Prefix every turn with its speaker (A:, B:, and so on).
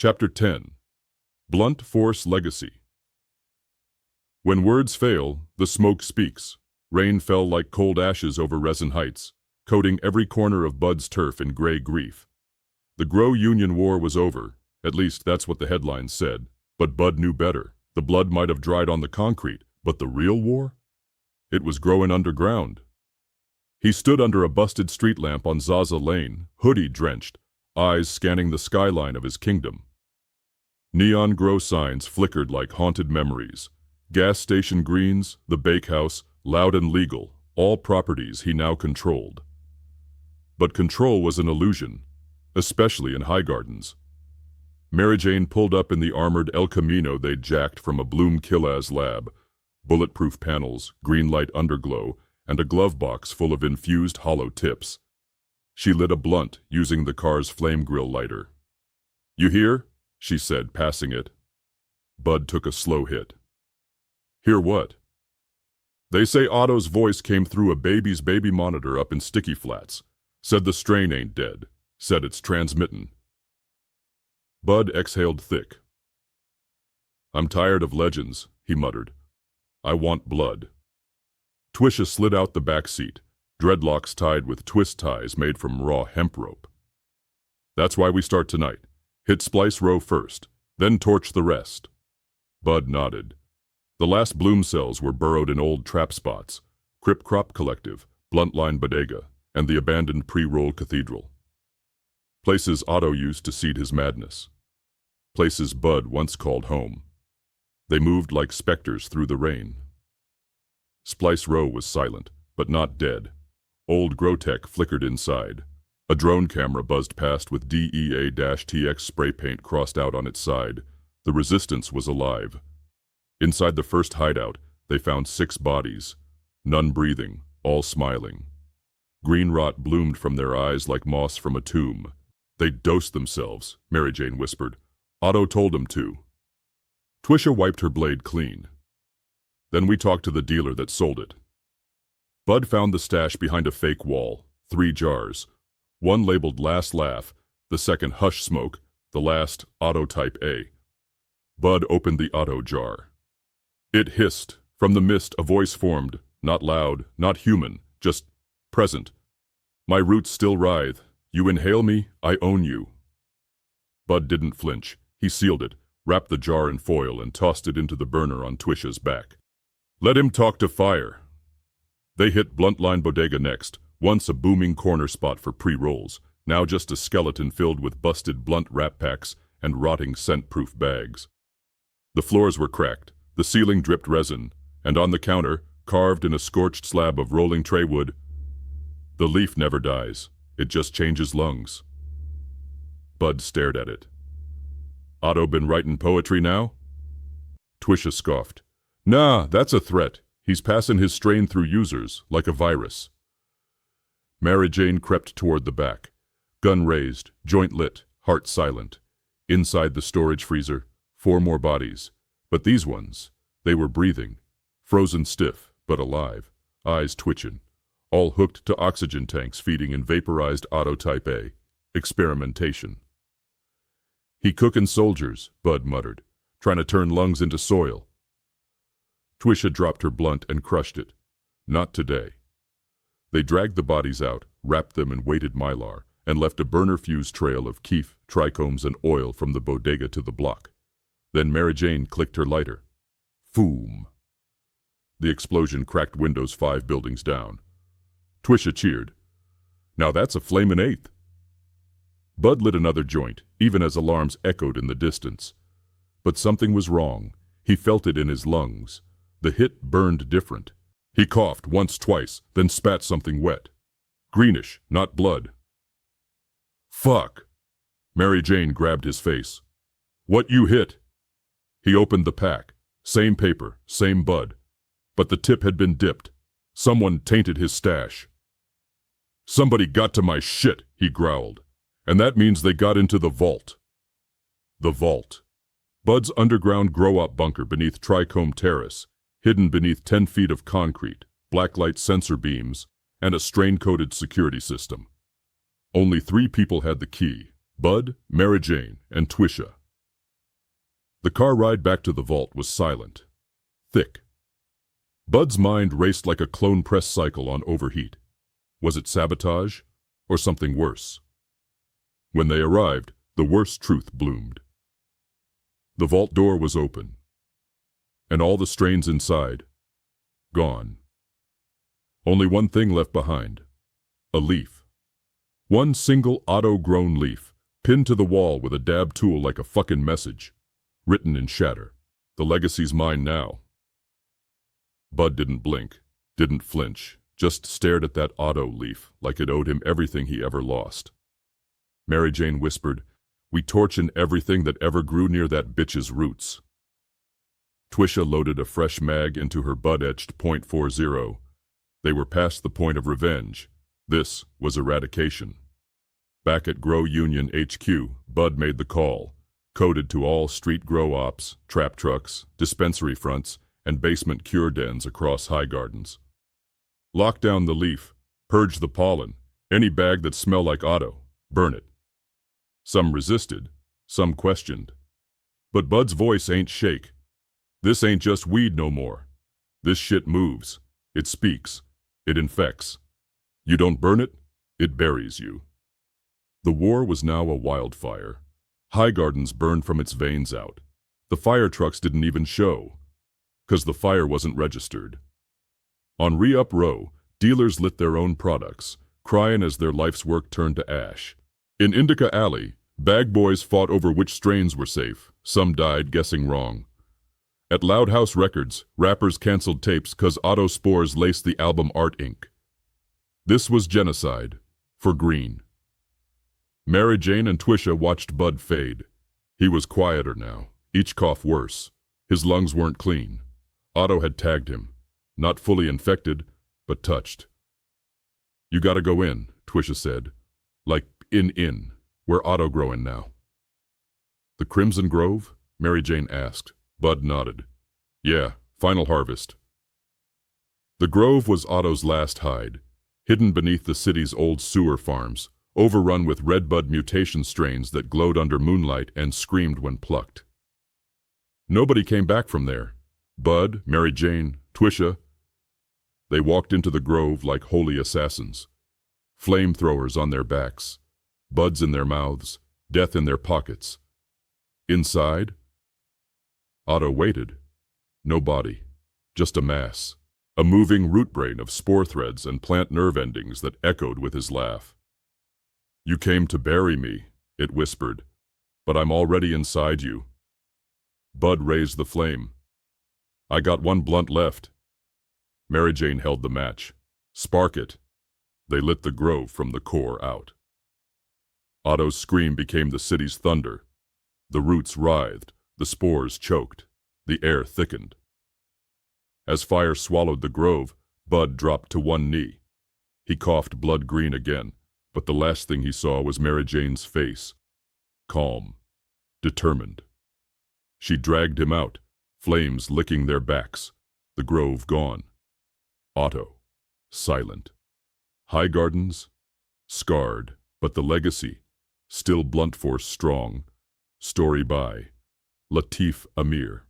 A: Chapter 10. Blunt Force Legacy. When words fail, the smoke speaks. Rain fell like cold ashes over Resin Heights, coating every corner of Bud's turf in gray grief. The Grow-Union War was over, at least that's what the headlines said, but Bud knew better. The blood might have dried on the concrete, but the real war? It was growing underground. He stood under a busted street lamp on Zaza Lane, hoodie-drenched, eyes scanning the skyline of his kingdom. Neon grow signs flickered like haunted memories. Gas station greens, the bakehouse, loud and legal, all properties he now controlled. But control was an illusion, especially in Highgardens. Mary Jane pulled up in the armored El Camino they'd jacked from a Bloom Killaz lab, bulletproof panels, green light underglow, and a glove box full of infused hollow tips. She lit a blunt using the car's flame grill lighter. "You hear?" she said, passing it. Bud took a slow hit. "Hear what?" "They say Otto's voice came through a baby's baby monitor up in Sticky Flats. Said the strain ain't dead. Said it's transmittin'." Bud exhaled thick. "I'm tired of legends," he muttered. "I want blood." Twisha slid out the back seat, dreadlocks tied with twist ties made from raw hemp rope. "That's why we start tonight. Hit Splice Row first, then torch the rest." Bud nodded. The last bloom cells were burrowed in old trap spots, Crip Crop Collective, Bluntline Bodega, and the abandoned pre-roll cathedral. Places Otto used to seed his madness. Places Bud once called home. They moved like specters through the rain. Splice Row was silent, but not dead. Old Growtech flickered inside. A drone camera buzzed past with DEA-TX spray paint crossed out on its side. The resistance was alive. Inside the first hideout, they found 6 bodies. None breathing, all smiling. Green rot bloomed from their eyes like moss from a tomb. "They dosed themselves," Mary Jane whispered. "Otto told them to." Twisha wiped her blade clean. "Then we talked to the dealer that sold it." Bud found the stash behind a fake wall, 3 jars. One labeled Last Laugh, the second Hush Smoke, the last Otto Type A. Bud opened the Otto jar. It hissed. From the mist a voice formed, not loud, not human, just present. "My roots still writhe. You inhale me, I own you." Bud didn't flinch. He sealed it, wrapped the jar in foil, and tossed it into the burner on Twisha's back. "Let him talk to fire." They hit Bluntline Bodega next, once a booming corner spot for pre-rolls, now just a skeleton filled with busted blunt wrap packs and rotting scent-proof bags. The floors were cracked, the ceiling dripped resin, and on the counter, carved in a scorched slab of rolling tray wood, "The leaf never dies, it just changes lungs." Bud stared at it. "Otto been writing poetry now?" Twisha scoffed. "Nah, that's a threat. He's passing his strain through users, like a virus." Mary Jane crept toward the back. Gun raised, joint lit, heart silent. Inside the storage freezer, 4 more bodies. But these ones, they were breathing. Frozen stiff, but alive. Eyes twitching. All hooked to oxygen tanks feeding in vaporized Otto Type A. Experimentation. "He cooking soldiers," Bud muttered, "trying to turn lungs into soil." Twisha dropped her blunt and crushed it. Not today. They dragged the bodies out, wrapped them in weighted mylar, and left a burner fuse trail of keef, trichomes, and oil from the bodega to the block. Then Mary Jane clicked her lighter. Foom. The explosion cracked windows 5 buildings down. Twisha cheered. "Now that's a flamin' eighth." Bud lit another joint, even as alarms echoed in the distance. But something was wrong. He felt it in his lungs. The hit burned different. He coughed once, twice, then spat something wet. Greenish, not blood. "Fuck!" Mary Jane grabbed his face. "What you hit?" He opened the pack. Same paper, same bud. But the tip had been dipped. Someone tainted his stash. "Somebody got to my shit," he growled. "And that means they got into the vault." The vault. Bud's underground grow-up bunker beneath Trichome Terrace, hidden beneath 10 feet of concrete, blacklight sensor beams, and a strain-coded security system. Only 3 people had the key: Bud, Mary Jane, and Twisha. The car ride back to the vault was silent, thick. Bud's mind raced like a clone press cycle on overheat. Was it sabotage, or something worse? When they arrived, the worst truth bloomed. The vault door was open, and all the strains inside, gone. Only one thing left behind, a leaf. One single auto-grown leaf, pinned to the wall with a dab tool like a fucking message, written in shatter. The legacy's mine now. Bud didn't blink, didn't flinch, just stared at that auto leaf like it owed him everything he ever lost. Mary Jane whispered, "We torchin' everything that ever grew near that bitch's roots." Twisha loaded a fresh mag into her Bud-etched .40. They were past the point of revenge. This was eradication. Back at Grow Union HQ, Bud made the call, coded to all street grow ops, trap trucks, dispensary fronts, and basement cure dens across Highgardens. Lock down the leaf, purge the pollen, any bag that smell like auto, burn it. Some resisted, some questioned. But Bud's voice ain't shake. This ain't just weed no more. This shit moves. It speaks. It infects. You don't burn it, it buries you. The war was now a wildfire. Highgardens burned from its veins out. The fire trucks didn't even show, 'cause the fire wasn't registered. On Re-Up Row, dealers lit their own products, crying as their life's work turned to ash. In Indica Alley, bag boys fought over which strains were safe. Some died guessing wrong. At Loud House Records, rappers canceled tapes 'cause auto spores laced the album art ink. This was genocide, for green. Mary Jane and Twisha watched Bud fade. He was quieter now, each cough worse. His lungs weren't clean. Otto had tagged him. Not fully infected, but touched. "You gotta go in," Twisha said. "Like in. We're auto growing now." "The Crimson Grove?" Mary Jane asked. Bud nodded. "Yeah, final harvest." The Grove was Otto's last hide, hidden beneath the city's old sewer farms, overrun with redbud mutation strains that glowed under moonlight and screamed when plucked. Nobody came back from there. Bud, Mary Jane, Twisha. They walked into the Grove like holy assassins. Flamethrowers on their backs, buds in their mouths, death in their pockets. Inside, Otto waited. No body, just a mass. A moving root brain of spore threads and plant nerve endings that echoed with his laugh. "You came to bury me," it whispered, "but I'm already inside you." Bud raised the flame. "I got one blunt left." Mary Jane held the match. "Spark it." They lit the Grove from the core out. Otto's scream became the city's thunder. The roots writhed, the spores choked, the air thickened. As fire swallowed the Grove, Bud dropped to one knee. He coughed blood green again, but the last thing he saw was Mary Jane's face. Calm, determined. She dragged him out, flames licking their backs, the Grove gone. Otto, silent. Highgardens, scarred, but the legacy, still blunt force strong. Story by Latif Amir.